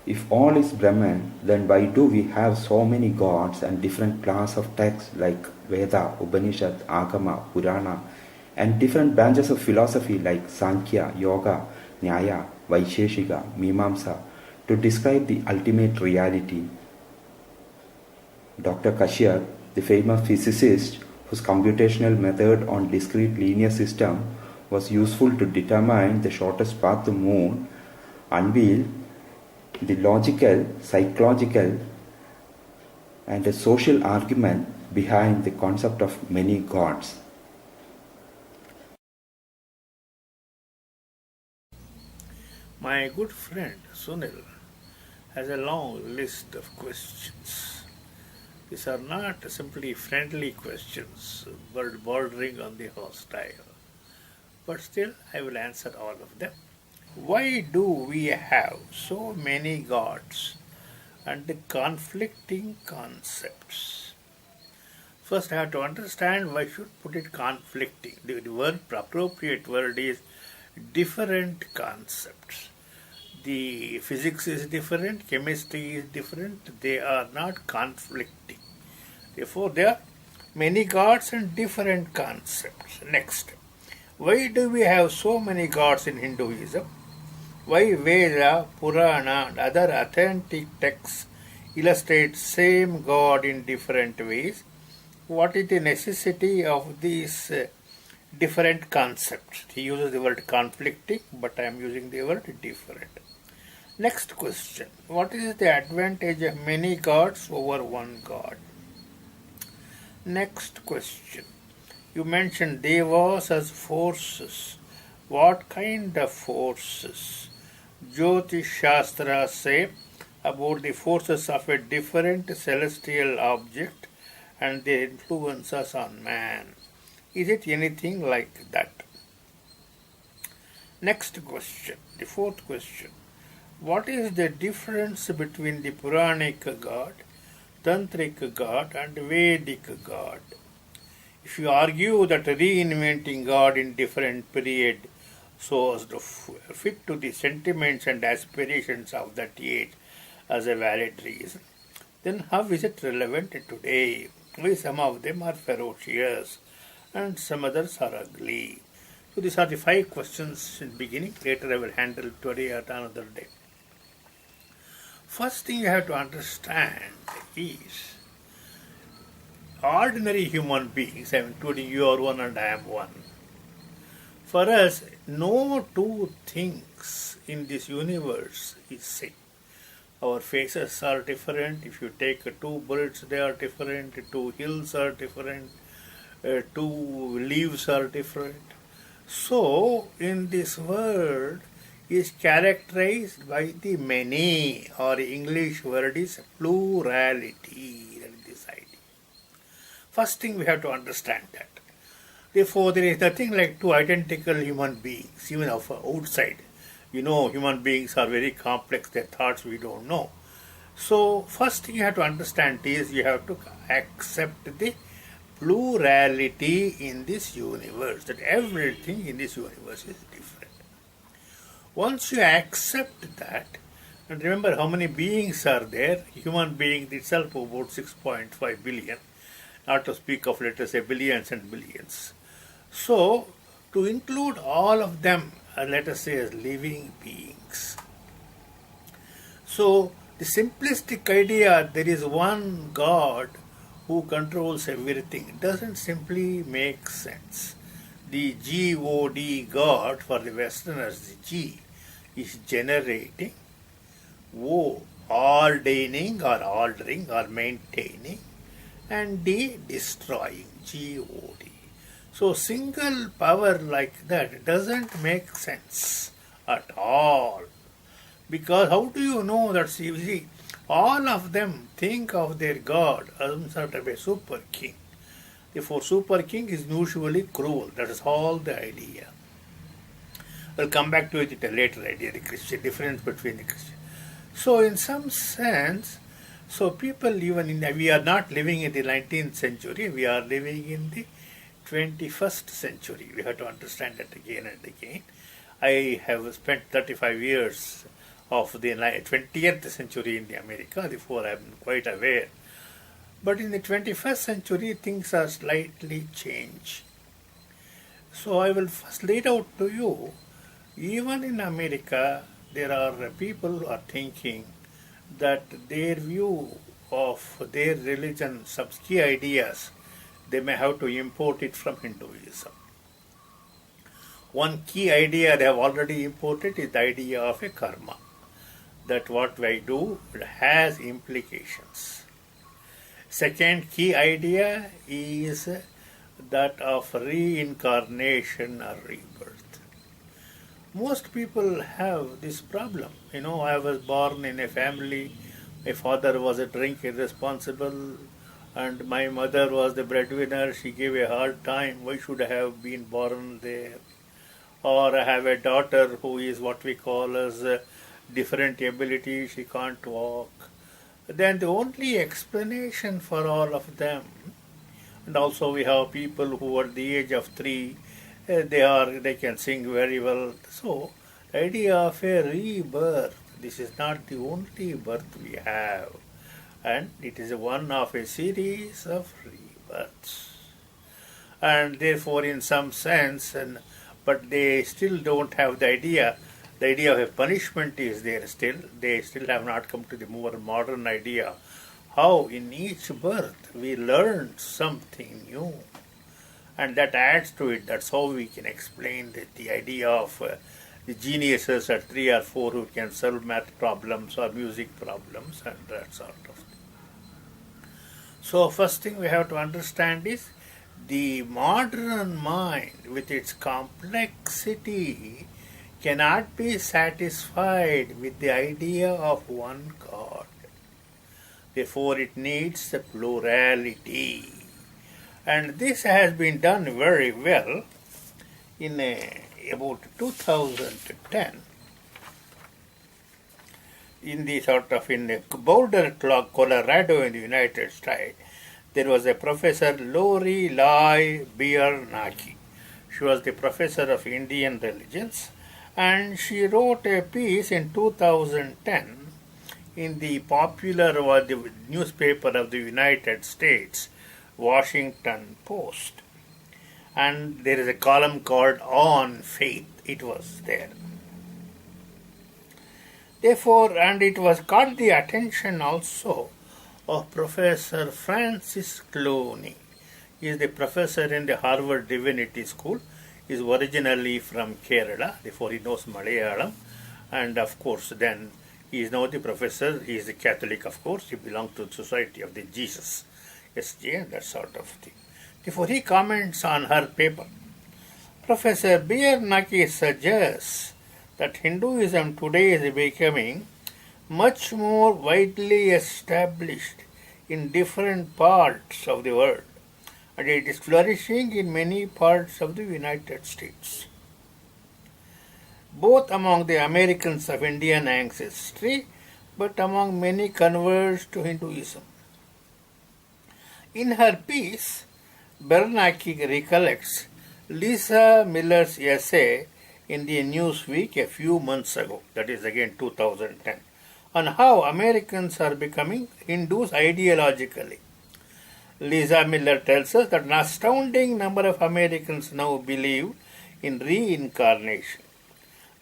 If all is Brahman, then why do we have so many gods and different class of texts like Veda, Upanishad, Agama, Purana, and different branches of philosophy like Sankhya, Yoga, Nyaya, Vaisheshika, Mimamsa to describe the ultimate reality? Dr. Kashyap, the famous physicist whose computational method on discrete linear system was useful to determine the shortest path to moon, unveiled the logical, psychological, and a social argument behind the concept of many gods. My good friend Sunil has a long list of questions. These are not simply friendly questions, but bordering on the hostile. But still, I will answer all of them. Why do we have so many gods and conflicting concepts? First, I have to understand why I should put it conflicting. The appropriate word is different concepts. The physics is different, chemistry is different, they are not conflicting. Therefore, there are many gods and different concepts. Next, why do we have so many gods in Hinduism? Why Veda, Purana and other authentic texts illustrate same God in different ways? What is the necessity of these different concepts? He uses the word conflicting, but I am using the word different. Next question. What is the advantage of many gods over one God? Next question. You mentioned devas as forces. What kind of forces? Jyotish Shastra say about the forces of a different celestial object and their influences on man. Is it anything like that? Next question. The fourth question. What is the difference between the Puranic God, Tantric God and Vedic God? If you argue that reinventing God in different period so as to fit to the sentiments and aspirations of that age as a valid reason, then how is it relevant today? Why some of them are ferocious and some others are ugly? So these are the 5 questions in the beginning. Later I will handle today or another day. First thing you have to understand is ordinary human beings, I am including you are one and I am one. For us, no two things in this universe is same. Our faces are different. If you take 2 birds, they are different. 2 hills are different. 2 leaves are different. So, in this world, is characterized by the many, or English word is plurality. That is this idea. First thing we have to understand that. Therefore, there is nothing like 2 identical human beings, even of outside. You know, human beings are very complex, their thoughts we don't know. So, first thing you have to understand is you have to accept the plurality in this universe, that everything in this universe is different. Once you accept that, and remember how many beings are there, human beings itself about 6.5 billion, not to speak of, let us say, billions and billions. So, to include all of them, let us say, as living beings. So, the simplistic idea there is one God who controls everything doesn't simply make sense. The G-O-D, God, for the Westerners, the G, is generating, O, ordaining or altering or maintaining, and D, destroying, G-O-D. So single power like that doesn't make sense at all. Because how do you know that, you see, all of them think of their God as some sort of a super king. Therefore, super king is usually cruel. That is all the idea. We'll come back to it later idea, the Christian difference between the Christian. So in some sense, so people even in, we are not living in the 19th century, we are living in the 21st century. We have to understand that again and again. I have spent 35 years of the 20th century in the America, therefore I am quite aware. But in the 21st century, things are slightly changed. So I will first lay it out to you, even in America, there are people who are thinking that their view of their religion, some key ideas, they may have to import it from Hinduism. One key idea they have already imported is the idea of a karma, that what I do has implications. Second key idea is that of reincarnation or rebirth. Most people have this problem. I was born in a family, my father was a drink irresponsible, and my mother was the breadwinner. She gave a hard time, why should I have been born there? Or I have a daughter who is what we call as different ability, she can't walk. Then the only explanation for all of them, and also we have people who at the age of 3, they can sing very well. So the idea of a rebirth, this is not the only birth we have, and it is one of a series of rebirths. And therefore in some sense, but they still don't have the idea of a punishment is there still. They still have not come to the more modern idea how in each birth we learn something new. And that adds to it. That's how we can explain the idea of the geniuses at 3 or 4 who can solve math problems or music problems and that sort of thing. So first thing we have to understand is the modern mind with its complexity cannot be satisfied with the idea of one God. Therefore it needs the plurality. And this has been done very well in about 2010 in the Boulder, Colorado in the United States. There was a Professor Lori Lai Biernacki. She was the professor of Indian religions, and she wrote a piece in 2010 in the popular or the newspaper of the United States, Washington Post. And there is a column called On Faith. It was there. Therefore, and it was caught the attention also of Professor Francis Clooney. He is the professor in the Harvard Divinity School. He is originally from Kerala, therefore he knows Malayalam. And of course then he is now the professor. He is a Catholic, of course. He belongs to the Society of the Jesus, SJ, and that sort of thing. Therefore he comments on her paper. Professor Biernacki suggests that Hinduism today is becoming much more widely established in different parts of the world, and it is flourishing in many parts of the United States, both among the Americans of Indian ancestry, but among many converts to Hinduism. In her piece, Biernacki recollects Lisa Miller's essay in the Newsweek a few months ago, that is again 2010, on how Americans are becoming Hindus ideologically. Lisa Miller tells us that an astounding number of Americans now believe in reincarnation.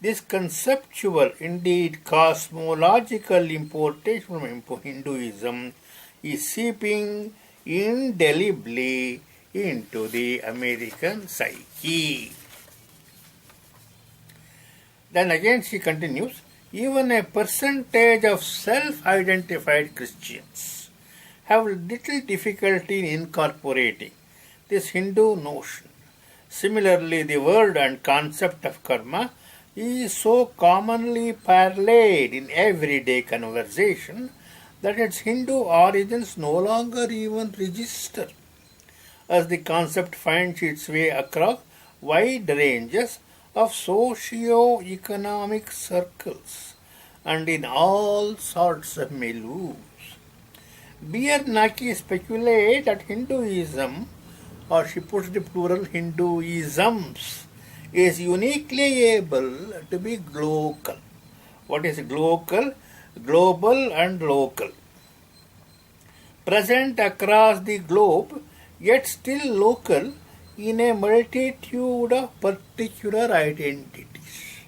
This conceptual, indeed cosmological importation from Hinduism is seeping indelibly into the American psyche. Then again she continues, even a percentage of self-identified Christians have little difficulty in incorporating this Hindu notion. Similarly, the word and concept of karma is so commonly parlayed in everyday conversation that its Hindu origins no longer even register, as the concept finds its way across wide ranges of socio-economic circles and in all sorts of milieus. Biernacki speculates that Hinduism, or she puts the plural Hinduisms, is uniquely able to be local, What is global? Global and local. Present across the globe, yet still local in a multitude of particular identities.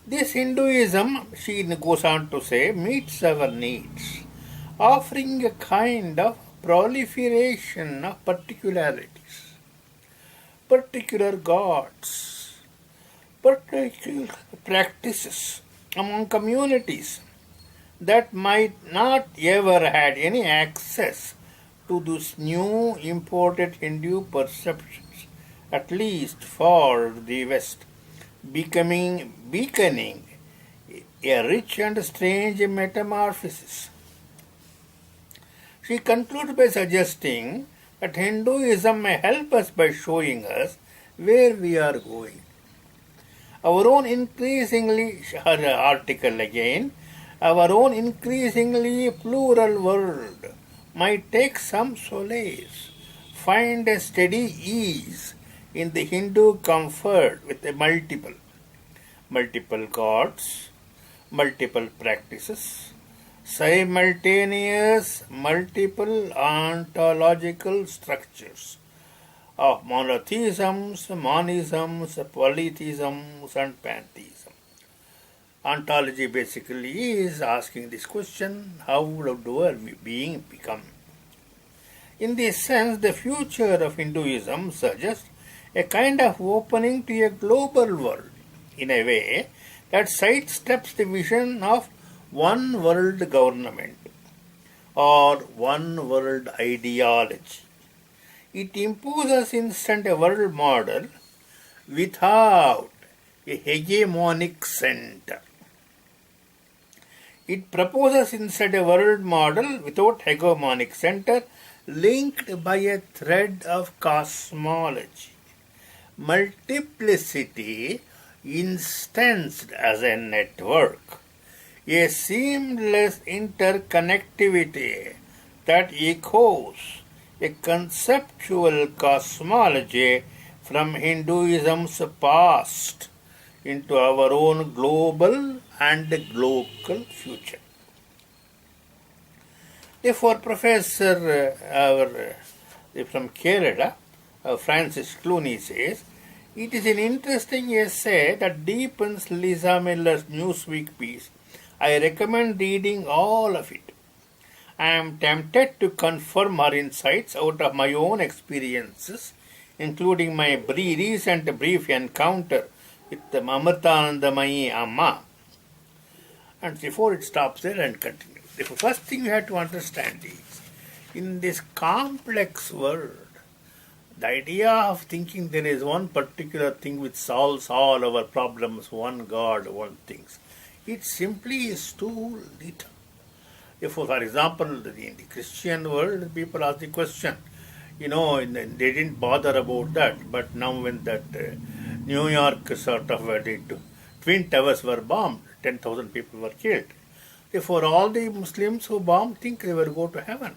This Hinduism, she goes on to say, meets our needs, offering a kind of proliferation of particularities, particular gods, particular practices among communities that might not ever had any access to these new imported Hindu perceptions, at least for the West, beconing a rich and strange metamorphosis. She concludes by suggesting that Hinduism may help us by showing us where we are going. Our own increasingly, her article again, our own increasingly plural world might take some solace, find a steady ease in the Hindu comfort with a multiple gods, multiple practices, simultaneous multiple ontological structures of monotheisms, monisms, polytheisms and pantheism. Ontology basically is asking this question, how do our being become? In this sense, the future of Hinduism suggests a kind of opening to a global world, in a way that sidesteps the vision of one world government or one world ideology. It imposes instead a world model without a hegemonic center. It proposes instead a world model without hegemonic center, linked by a thread of cosmology, multiplicity instanced as a network, a seamless interconnectivity that echoes a conceptual cosmology from Hinduism's past into our own global and local future. Therefore, Professor from Kerala, Francis Clooney says, it is an interesting essay that deepens Lisa Miller's Newsweek piece. I recommend reading all of it. I am tempted to confirm her insights out of my own experiences, including my recent brief encounter with the Amritanandamayi Amma. And before it stops there and continues. The first thing you have to understand is, in this complex world, the idea of thinking there is one particular thing which solves all our problems, one God, one things, it simply is too little. Therefore, for example, in the Christian world, people ask the question, they didn't bother about that, but now when that New York sort of Twin Towers were bombed, 10,000 people were killed. Therefore, all the Muslims who bombed think they will go to heaven.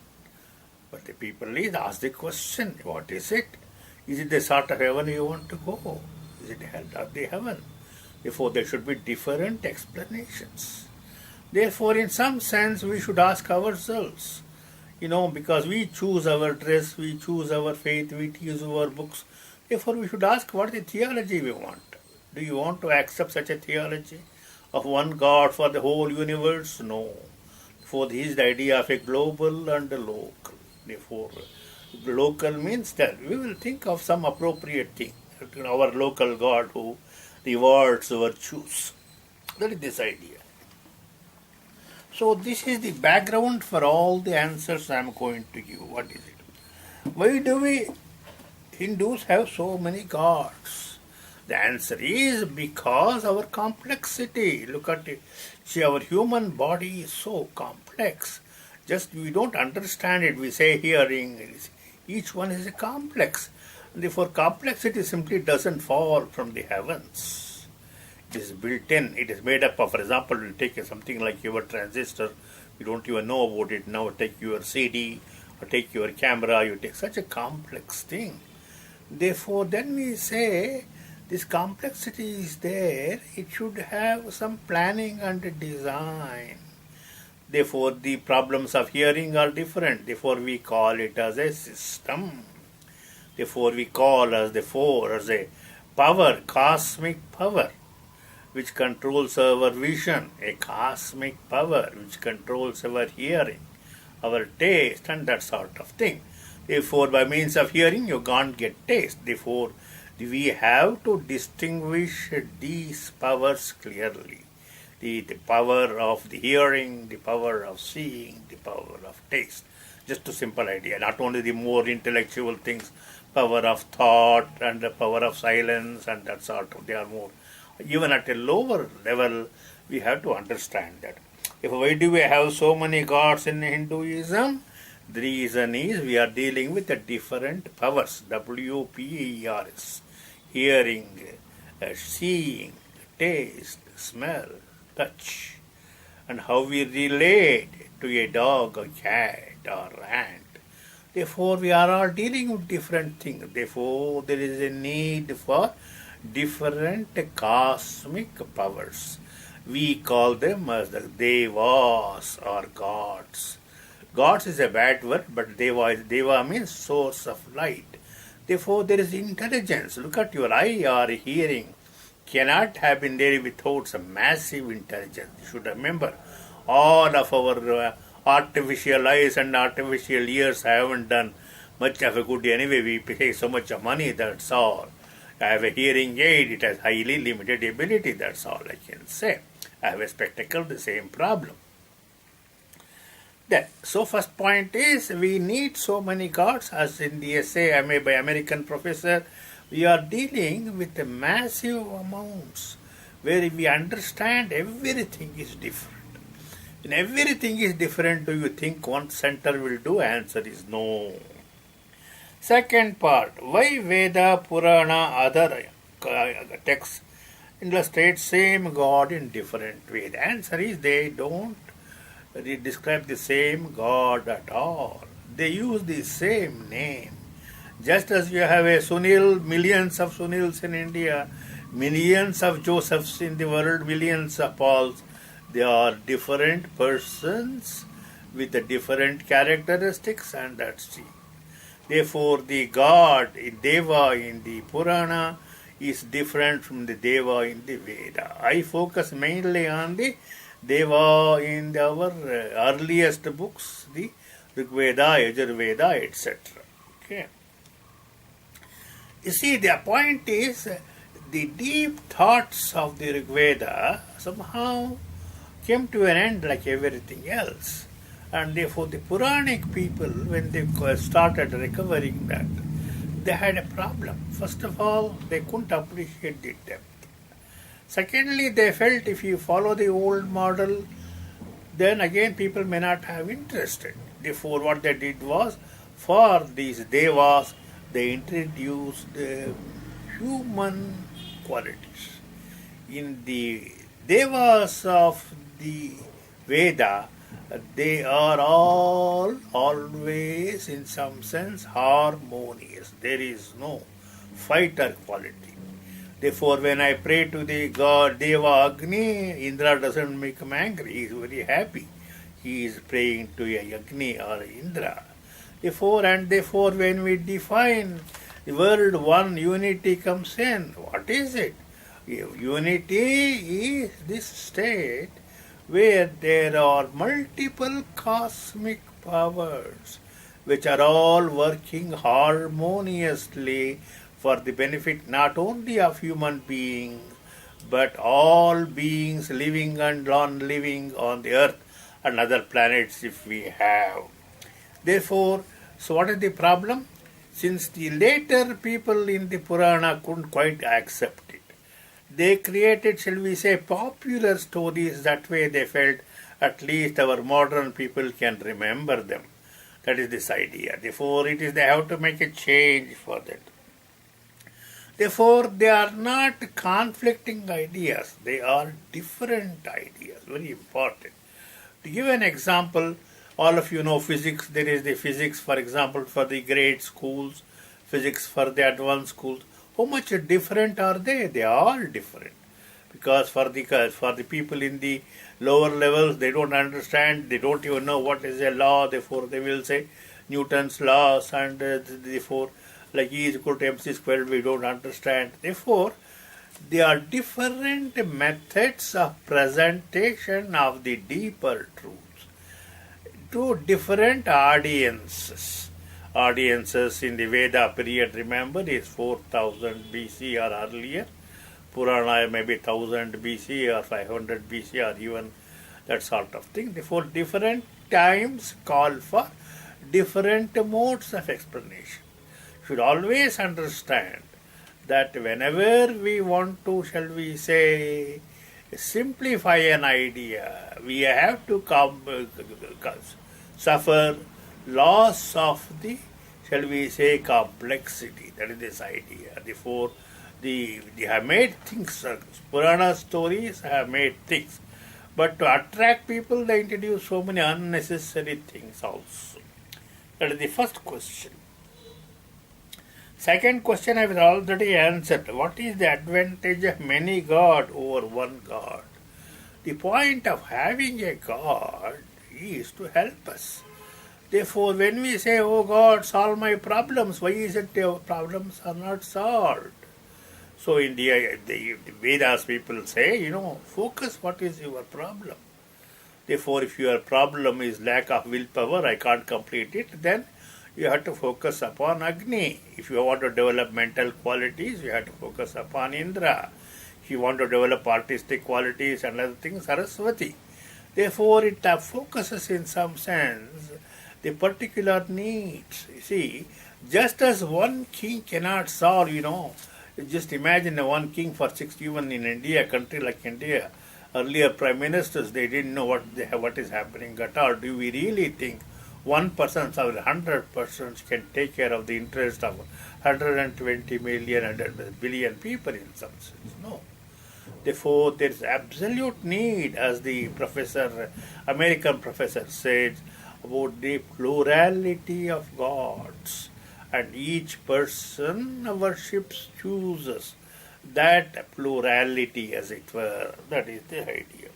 But the people ask the question, what is it? Is it the sort of heaven you want to go? Is it hell or the heaven? Therefore, there should be different explanations. Therefore, in some sense, we should ask ourselves, because we choose our dress, we choose our faith, we choose our books. Therefore, we should ask what the theology we want. Do you want to accept such a theology of one God for the whole universe? No. For this is the idea of a global and a local. Therefore, local means that we will think of some appropriate thing. Our local God who rewards virtues. That is this idea. So this is the background for all the answers I am going to give. What is it? Why do we Hindus have so many gods? The answer is because our complexity. Look at it. See, our human body is so complex. Just we don't understand it. We say hearing, each one is a complex. Therefore, complexity simply doesn't fall from the heavens. It is built in. It is made up of, for example, you take something like your transistor. You don't even know about it. Now take your CD or take your camera. You take such a complex thing. Therefore, then we say This complexity is there. It should have some planning and design. Therefore, the problems of hearing are different. Therefore, we call it as a system. Therefore, we call as a power, cosmic power, which controls our vision, a cosmic power which controls our hearing, our taste, and that sort of thing. Therefore, by means of hearing, you can't get taste. Therefore, we have to distinguish these powers clearly. The power of the hearing, the power of seeing, the power of taste. Just a simple idea. Not only the more intellectual things, power of thought and the power of silence and that sort of, they are more. Even at a lower level, we have to understand that. Why do we have so many gods in Hinduism? The reason is we are dealing with the different powers, WPERS, hearing, seeing, taste, smell, touch, and how we relate to a dog, a cat, or ant. Therefore, we are all dealing with different things. Therefore, there is a need for different cosmic powers. We call them as the devas or gods. Gods is a bad word, but deva means source of light. Therefore, there is intelligence. Look at your eye or hearing. Cannot have been there without some massive intelligence. You should remember, all of our artificial eyes and artificial ears haven't done much of a good anyway. We pay so much of money, that's all. I have a hearing aid, it has highly limited ability, that's all I can say. I have a spectacle, the same problem. So first point is, we need so many gods, as in the essay made by American professor. We are dealing with the massive amounts where we understand everything is different. When everything is different, do you think one center will do? Answer is no. Second part, why Veda, Purana, other texts illustrate same God in different way? The answer is they don't describe the same God at all. They use the same name. Just as you have a Sunil, millions of Sunils in India, millions of Josephs in the world, millions of Pauls, they are different persons with the different characteristics, and that's it. Therefore, the God, Deva in the Purana, is different from the Deva in the Veda. I focus mainly on the Deva in our earliest books, the Rigveda, Yajurveda, etc. Okay. You see, the point is, the deep thoughts of the Rigveda somehow came to an end like everything else. And therefore, the Puranic people, when they started recovering that, they had a problem. First of all, they couldn't appreciate the depth. Secondly, they felt if you follow the old model, then again people may not have interest. Therefore, what they did was, for these devas, they introduced human qualities. In the devas of the Veda, they are all always in some sense harmonious. There is no fighter quality. Therefore, when I pray to the god Deva Agni, Indra doesn't become angry. He is very happy. He is praying to a Agni or Indra. Therefore, when we define the word one, unity comes in. What is it? Unity is this state where there are multiple cosmic powers which are all working harmoniously for the benefit not only of human beings, but all beings living and non-living on the earth and other planets if we have. Therefore, so what is the problem? Since the later people in the Purana couldn't quite accept it, they created, shall we say, popular stories. That way they felt at least our modern people can remember them. That is this idea. Therefore, they have to make a change for that. Therefore, they are not conflicting ideas. They are different ideas. Very important. To give an example, all of you know physics. There is the physics, for example, for the grade schools, physics for the advanced schools. how much different are they? They are all different. Because for the people in the lower levels, they don't understand, they don't even know what is a law, therefore they will say Newton's laws, and therefore like E is equal to mc squared, we don't understand. Therefore, there are different methods of presentation of the deeper truths to different audiences. Audiences in the Veda period, remember, is 4000 BC or earlier. Purana maybe 1000 BC or 500 BC or even that sort of thing. Therefore, different times call for different modes of explanation. Should always understand that whenever we want to, shall we say, simplify an idea, we have to suffer loss of the, shall we say, complexity. That is this idea. Therefore, they have made things, Purana stories have made things. But to attract people, they introduce so many unnecessary things also. That is the first question. Second question I have already answered. What is the advantage of many gods over one God? The point of having a God is to help us. Therefore, when we say, oh God, solve my problems, why is it your problems are not solved? So in the Vedas people say, focus what is your problem. Therefore, if your problem is lack of willpower, I can't complete it, then you have to focus upon Agni. If you want to develop mental qualities, you have to focus upon Indra. If you want to develop artistic qualities and other things, Saraswati. Therefore, it focuses in some sense the particular needs. You see, just as one king cannot solve, just imagine one king for 6, even in India, a country like India, earlier prime ministers, they didn't know what is happening at all. Do we really think one person or 100 persons can take care of the interest of 120 million and billion people in some sense? No. Therefore, there is absolute need, as the American professor said, about the plurality of gods. And each person worships, chooses that plurality, as it were. That is the idea.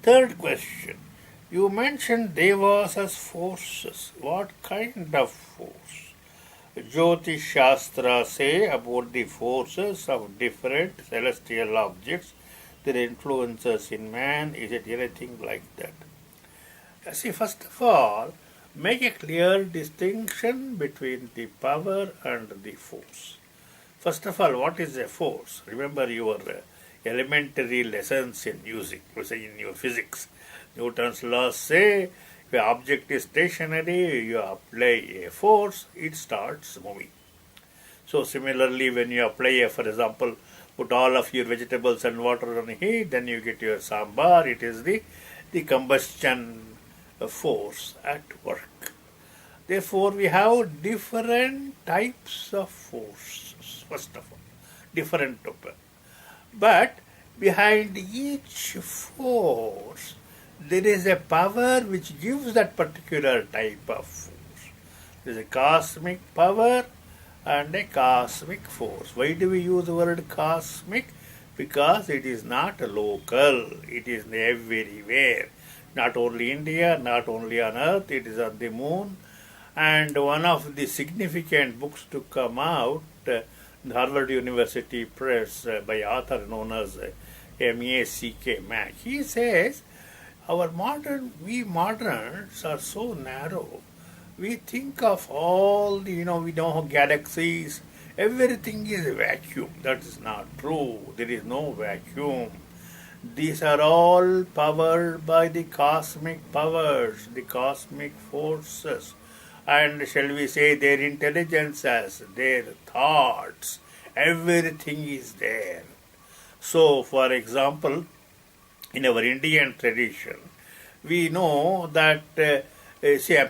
Third question. You mentioned devas as forces. What kind of force? Jyotish Shastra say about the forces of different celestial objects, their influences in man. Is it anything like that? See, first of all, make a clear distinction between the power and the force. First of all, what is a force? Remember your elementary lessons in music, in your physics. Newton's laws say, if an object is stationary, you apply a force, it starts moving. So similarly, when you apply, for example, put all of your vegetables and water on heat, then you get your sambar. It is the combustion force at work. Therefore, we have different types of forces, first of all, different types. But behind each force, there is a power which gives that particular type of force. There is a cosmic power and a cosmic force. Why do we use the word cosmic? Because it is not local, it is everywhere. Not only India, not only on Earth, it is on the moon. And one of the significant books to come out, the Harvard University Press, by author known as M.A.C.K. Mack, he says, we moderns are so narrow. We think of all the, we know galaxies, everything is a vacuum. That is not true. There is no vacuum. These are all powered by the cosmic powers, the cosmic forces, and shall we say their intelligences, their thoughts, everything is there. So, for example, in our Indian tradition, we know that,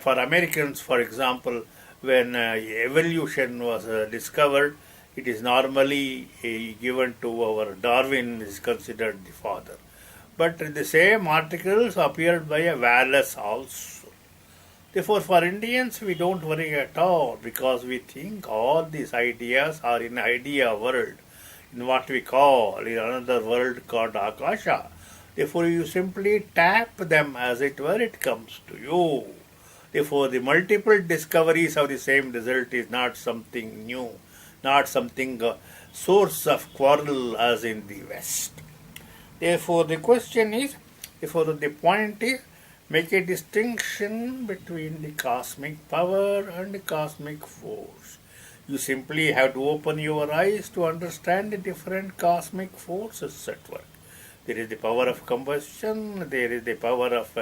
for Americans, for example, when evolution was discovered, it is normally given to our Darwin is considered the father. But the same articles appeared by a Wallace also. Therefore, for Indians, we don't worry at all because we think all these ideas are in idea world, in what we call in another world called Akasha. Therefore, you simply tap them as it were, it comes to you. Therefore, the multiple discoveries of the same result is not something new, not something source of quarrel as in the West. Therefore, the question is, therefore, the point is, make a distinction between the cosmic power and the cosmic force. You simply have to open your eyes to understand the different cosmic forces at work. There is the power of combustion, there is the power of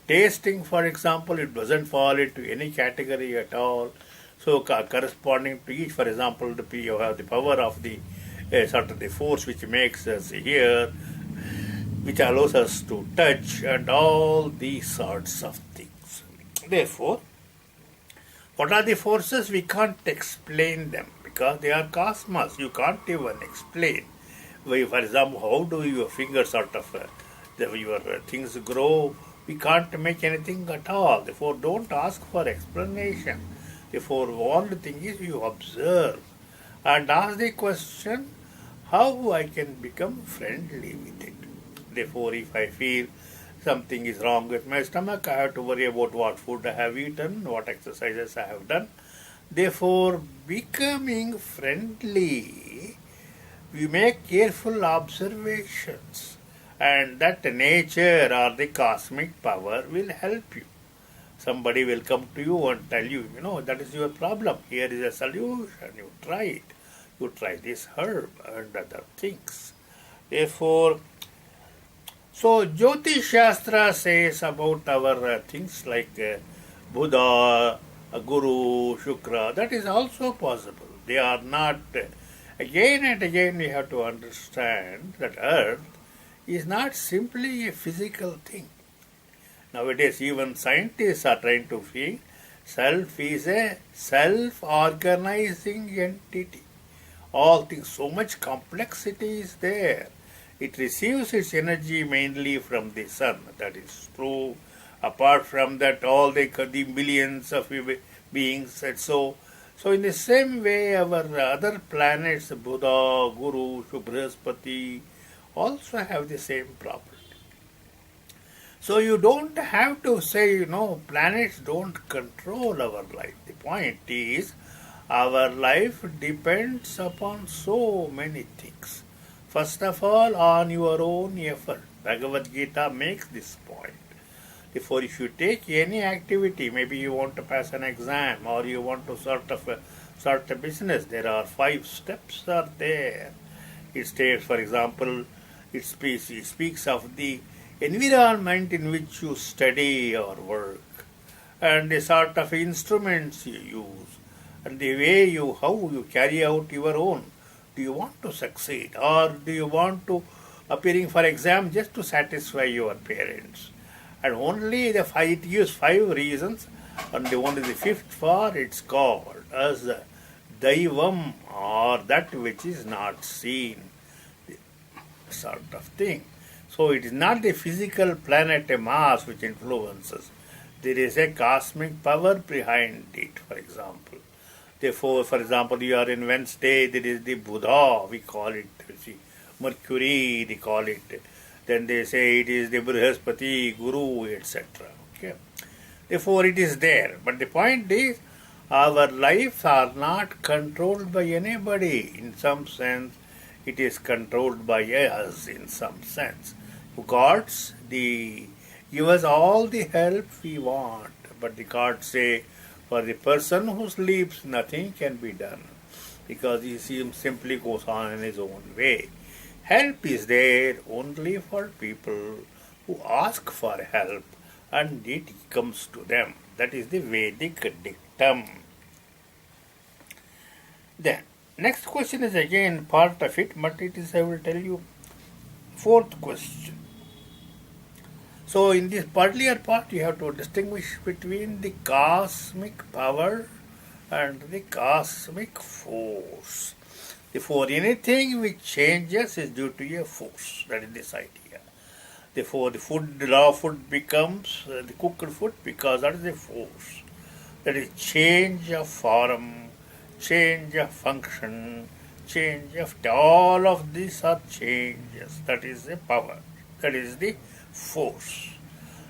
tasting, for example. It doesn't fall into any category at all. So, corresponding to each, for example, you have the power of the sort of the force which makes us hear, which allows us to touch, and all these sorts of things. Therefore, what are the forces? We can't explain them because they are cosmos. You can't even explain. For example, how do your fingers sort of, your things grow? We can't make anything at all. Therefore, don't ask for explanation. Therefore, only thing is you observe and ask the question, how I can become friendly with it. Therefore, if I feel something is wrong with my stomach, I have to worry about what food I have eaten, what exercises I have done. Therefore, becoming friendly, we make careful observations, and that nature or the cosmic power will help you. Somebody will come to you and tell you, that is your problem. Here is a solution. You try it. You try this herb and other things. Therefore, so Jyotish Shastra says about our things like Buddha, Guru, Shukra, that is also possible. They are not, again and again we have to understand that earth is not simply a physical thing. Nowadays even scientists are trying to feel self is a self-organizing entity. All things, so much complexity is there. It receives its energy mainly from the sun. That is true. Apart from that, all the millions of beings. And so in the same way, our other planets, Buddha, Guru, Brihaspati, also have the same property. So you don't have to say, planets don't control our life. The point is, our life depends upon so many things. First of all, on your own effort. Bhagavad Gita makes this point. Therefore, if you take any activity, maybe you want to pass an exam or you want to start a business, there are 5 steps are there. It states, for example, it speaks of the environment in which you study or work and the sort of instruments you use and the way how you carry out your own. Do you want to succeed or do you want to appearing for exam just to satisfy your parents? And only it gives 5 reasons, and only the 5th for it's called as Daivam, or that which is not seen, sort of thing. So it is not the physical planet mass which influences. There is a cosmic power behind it, for example. Therefore, for example, you are in Wednesday, there is the Buddha, we call it, Mercury, they call it. Then they say it is the Brihaspati, Guru, etc. Okay. Therefore, it is there. But the point is, our lives are not controlled by anybody. In some sense, it is controlled by us in some sense. Gods, give us all the help we want. But the gods say, for the person who sleeps, nothing can be done. Because he simply goes on in his own way. Help is there only for people who ask for help and it comes to them. That is the Vedic dictum. Then, next question is again part of it, but it is, I will tell you, 4th question. So, in this earlier part, you have to distinguish between the cosmic power and the cosmic force. Therefore, anything which changes is due to a force. That is this idea. Therefore, the raw food becomes the cooked food because that is the force. That is change of form, change of function, change of all of these are changes. That is the power. That is the force.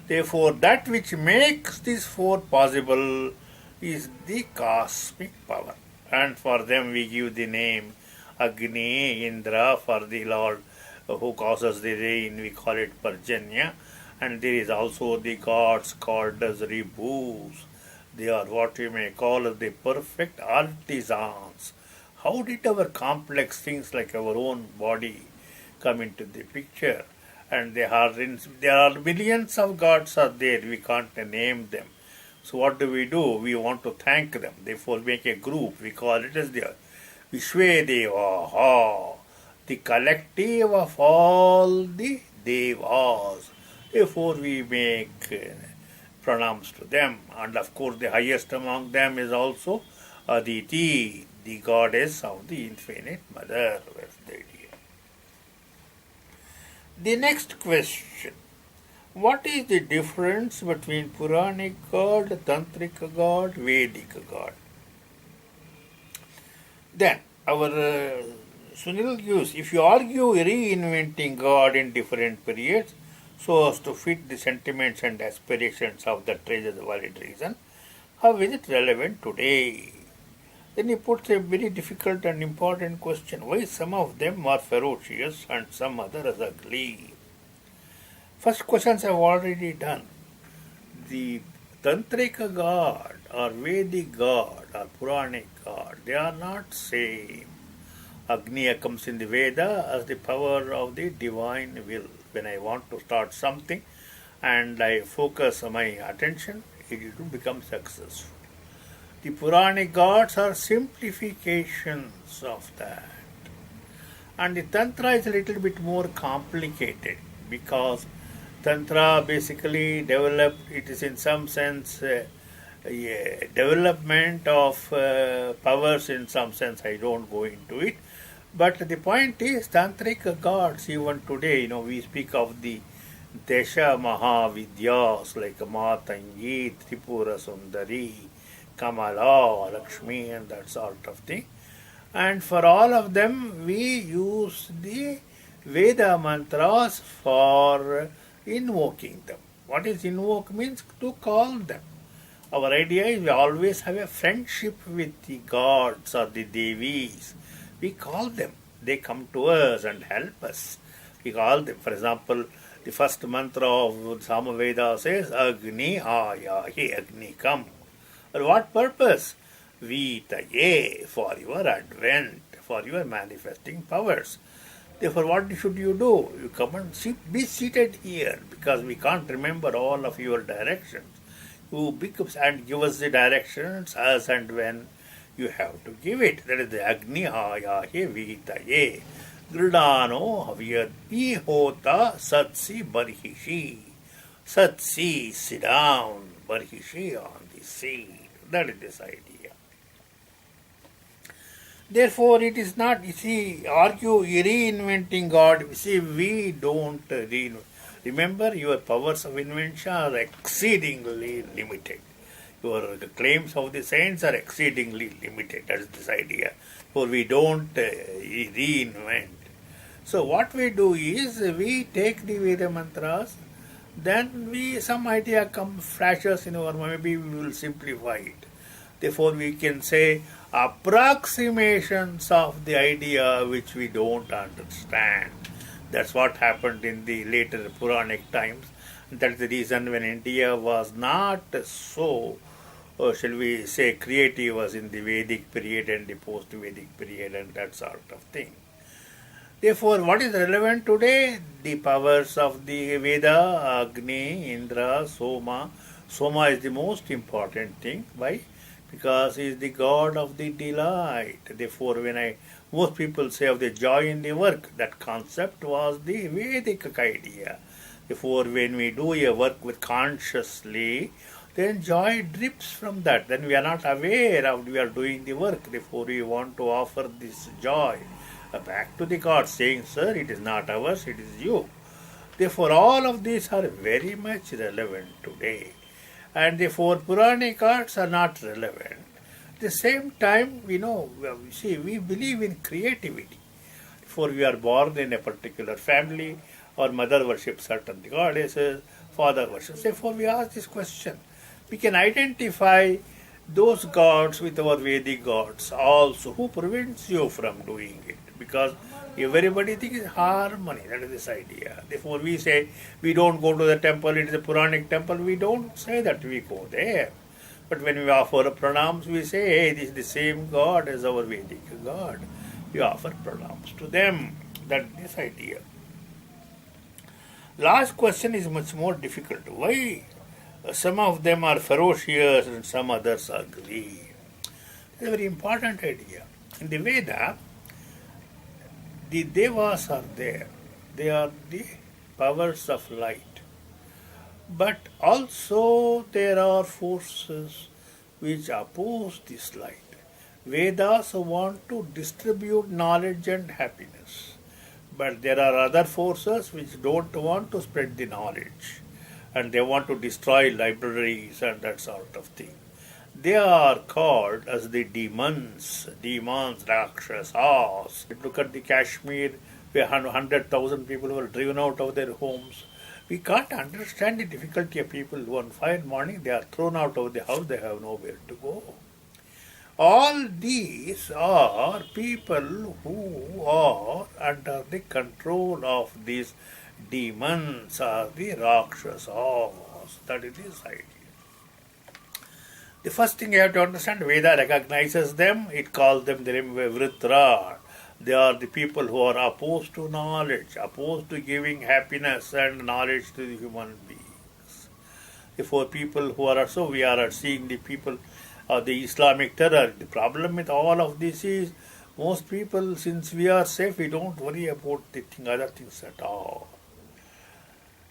Therefore, that which makes this force possible is the cosmic power. And for them we give the name Agni, Indra, for the Lord who causes the rain, we call it Parjanya. And there is also the gods called as Ribhus. They are what we may call as the perfect artisans. How did our complex things like our own body come into the picture? And there are millions of gods are there, we can't name them. So what do? We want to thank them. Therefore make a group, we call it as the Vishwedevaha, the collective of all the devas. Therefore we make pranams to them. And of course the highest among them is also Aditi, the goddess of the infinite mother. The next question: what is the difference between Puranic God, Tantric God, Vedic God? Then our Sunil gives, if you argue reinventing God in different periods so as to fit the sentiments and aspirations of that is a valid reason, how is it relevant today? Then he puts a very difficult and important question: why some of them are ferocious and some others ugly? First questions I have already done. The Tantrika God or Vedic God or Puranic God, they are not same. Agni comes in the Veda as the power of the divine will. When I want to start something and I focus my attention, it will become successful. The Puranic gods are simplifications of that. And the Tantra is a little bit more complicated because Tantra basically developed, it is in some sense a development of powers in some sense. I don't go into it. But the point is, Tantric gods, even today, we speak of the Desha Mahavidyas like Matangi, Tripura Sundari, Kamala, Lakshmi, and that sort of thing. And for all of them, we use the Veda mantras for invoking them. What is invoke means? To call them. Our idea is we always have a friendship with the gods or the Devis. We call them. They come to us and help us. We call them. For example, the first mantra of Samaveda says, Agni Ayahi, Agni come. For what purpose? Vitaye, for your advent, for your manifesting powers. Therefore, what should you do? You come and be seated here, because we can't remember all of your directions. You pick up and give us the directions as and when you have to give it. That is the Agni Ayahe Vitaye. Gridano Havyad Pihota Satsi Barhishi. Satsi, sit down, Barhishi on the seat. That is this idea. Therefore, it is not, argue reinventing God. We don't reinvent. Remember, your powers of invention are exceedingly limited. Your claims of the saints are exceedingly limited. That is this idea. For we don't reinvent. So what we do is, we take the Veda mantras, then some idea flashes in our mind, maybe we will simplify it. Therefore we can say approximations of the idea which we don't understand. That's what happened in the later Puranic times. That's the reason when India was not so, shall we say, creative as in the Vedic period and the post-Vedic period and that sort of thing. Therefore, what is relevant today? The powers of the Veda, Agni, Indra, Soma. Soma is the most important thing. Why? Because he is the god of the delight. Therefore, most people say of the joy in the work, that concept was the Vedic idea. Therefore, when we do a work with consciously, then joy drips from that. Then we are not aware of we are doing the work. Therefore, we want to offer this joy back to the God, saying, Sir, it is not ours, it is you. Therefore, all of these are very much relevant today. And therefore, Puranic arts are not relevant. At the same time, we believe in creativity. For we are born in a particular family, or mother worships certain goddesses, father worships. Therefore, we ask this question. We can identify those gods with our Vedic gods also. Who prevents you from doing it? Because everybody thinks harmony. That is this idea. Therefore, we say we don't go to the temple. It is a Puranic temple. We don't say that we go there. But when we offer pranams, we say, hey, this is the same God as our Vedic God. We offer pranams to them. That this idea. Last question is much more difficult. Why some of them are ferocious and some others are ugly? It's a very important idea. In the Veda, the Devas are there. They are the powers of light. But also there are forces which oppose this light. Vedas want to distribute knowledge and happiness. But there are other forces which don't want to spread the knowledge. And they want to destroy libraries and that sort of thing. They are called as the demons, Rakshasas. Look at the Kashmir, where 100,000 people were driven out of their homes. We can't understand the difficulty of people who on fine morning they are thrown out of the house, they have nowhere to go. All these are people who are under the control of these demons or the Rakshasas. That is this idea. The first thing you have to understand, Veda recognizes them, it calls them the Vritra. They are the people who are opposed to knowledge, opposed to giving happiness and knowledge to the human beings. Therefore, people who are also, we are seeing the people of the Islamic terror. The problem with all of this is, most people, since we are safe, we don't worry about other things at all.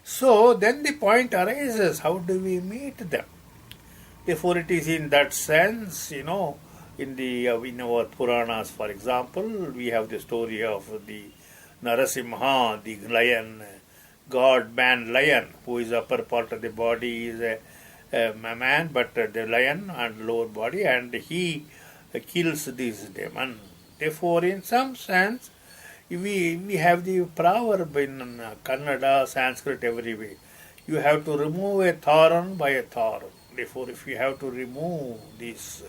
So, then the point arises, how do we meet them? Therefore, it is in that sense, in our Puranas, for example, we have the story of the Narasimha, the lion, god-man lion, who is upper part of the body is a man, but the lion and lower body, and he kills this demon. Therefore, in some sense, we have the proverb in Kannada, Sanskrit, everywhere. You have to remove a thorn by a thorn. Therefore, if you have to remove these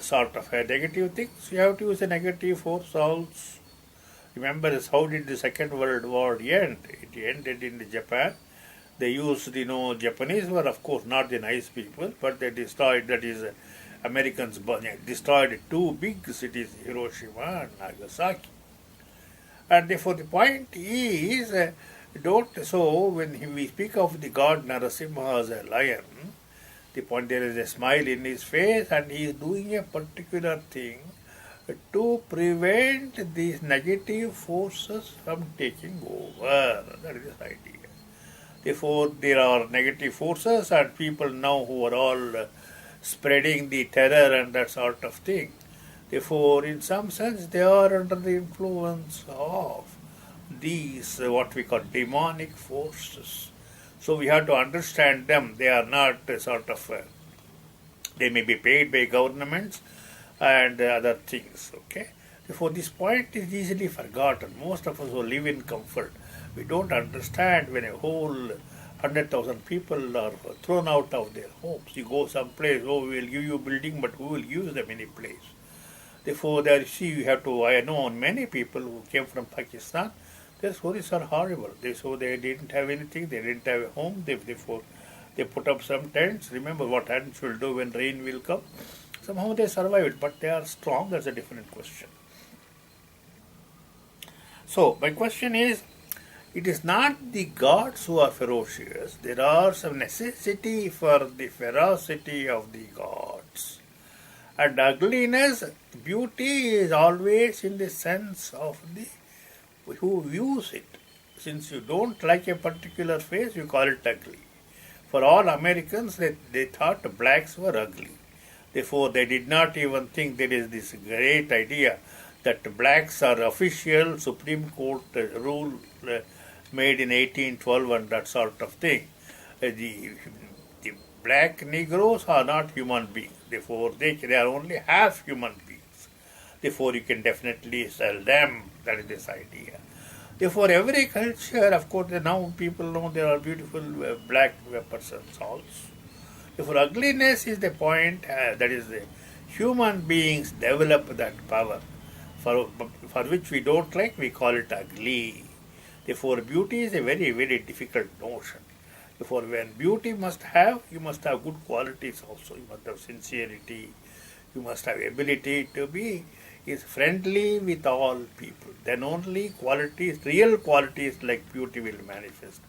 sort of negative things, you have to use a negative force also. Remember, how did the Second World War end? It ended in Japan. They used, Japanese were of course not the nice people, but they destroyed, that is, Americans destroyed two big cities, Hiroshima and Nagasaki. And therefore the point is, so when we speak of the god Narasimha as a lion, the point there is a smile in his face and he is doing a particular thing to prevent these negative forces from taking over. That is the idea. Therefore, there are negative forces and people now who are all spreading the terror and that sort of thing. Therefore, in some sense, they are under the influence of these, what we call demonic forces. So we have to understand them. They are not they may be paid by governments and other things. Okay. Therefore, this point is easily forgotten. Most of us who live in comfort, we don't understand when a whole 100,000 people are thrown out of their homes. You go someplace, we will give you a building, but who will use them any place? Therefore, you have to, I know many people who came from Pakistan, their stories are horrible. They didn't have anything, they didn't have a home, therefore they put up some tents. Remember what ants will do when rain will come? Somehow they survived, but they are strong, that's a different question. So, my question is, it is not the gods who are ferocious, there are some necessity for the ferocity of the gods. And ugliness, beauty is always in the sense of the who views it. Since you don't like a particular face, you call it ugly. For all Americans, they thought blacks were ugly. Therefore, they did not even think there is this great idea that blacks are official Supreme Court rule made in 1812 and that sort of thing. The black Negroes are not human beings. Therefore, they are only half human beings. Therefore, you can definitely sell them. That is this idea. Therefore, every culture, of course, now people know there are beautiful black persons also. Therefore, ugliness is the point, that is, the human beings develop that power for which we don't like, we call it ugly. Therefore, beauty is a very, very difficult notion. Therefore, when beauty must have, you must have good qualities also. You must have sincerity. You must have ability to be friendly with all people. Then only qualities, real qualities like beauty will manifest.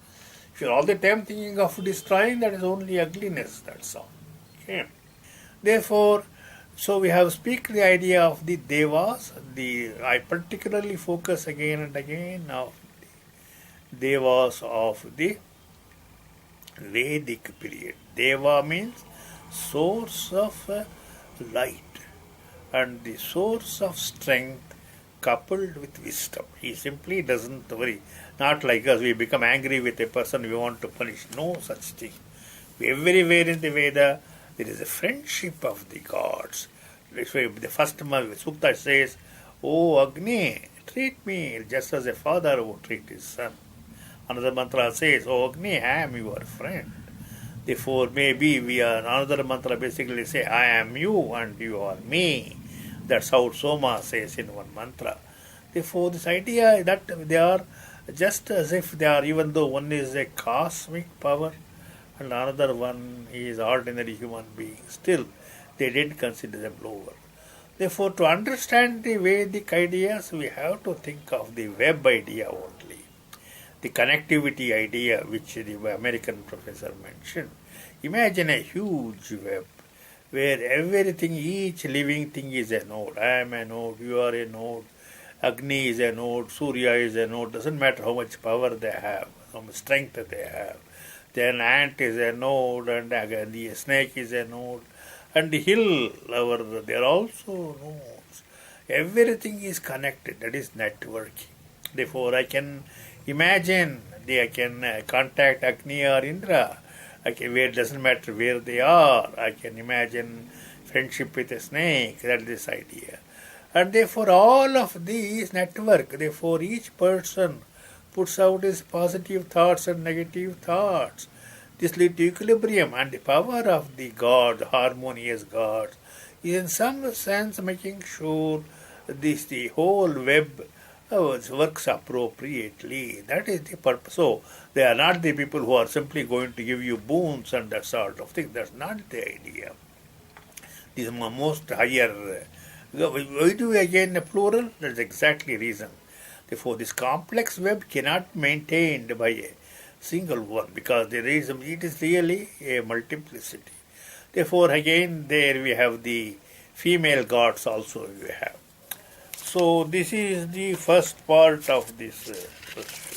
If you are all the time thinking of destroying, that is only ugliness, that's all. Okay. Therefore, so we have speak the idea of the Devas. I particularly focus again and again of the Devas of the Vedic period. Deva means source of light and the source of strength coupled with wisdom. He simply doesn't worry. Not like us, we become angry with a person, we want to punish. No such thing. Everywhere in the Veda, there is a friendship of the gods. The first Sukta says, "O Agni, treat me just as a father would treat his son." Another mantra says, "O Agni, I am your friend." Therefore, maybe another mantra basically say, "I am you and you are me." That's how Soma says in one mantra. Therefore, this idea that they are just as if they are, even though one is a cosmic power and another one is ordinary human being, still they didn't consider them lower. Therefore, to understand the Vedic ideas, we have to think of the web idea only. The connectivity idea which the American professor mentioned. Imagine a huge web where everything, each living thing is a node. I am a node, you are a node, Agni is a node, Surya is a node. Doesn't matter how much power they have, how much strength they have. Then ant is a node, and again the snake is a node, and the hill, they are also nodes. Everything is connected. That is networking. Therefore, I can imagine, I can contact Agni or Indra. It doesn't matter where they are. I can imagine friendship with a snake. That is this idea. And therefore, all of these network, therefore each person puts out his positive thoughts and negative thoughts. This leads to equilibrium, and the power of the God, harmonious God, is in some sense making sure the whole web works appropriately. That is the purpose. So, they are not the people who are simply going to give you boons and that sort of thing. That's not the idea. This is most higher. Why do we again a plural? That's exactly the reason. Therefore, this complex web cannot be maintained by a single one, because it is really a multiplicity. Therefore, again, there we have the female gods also we have. So, this is the first part of this question.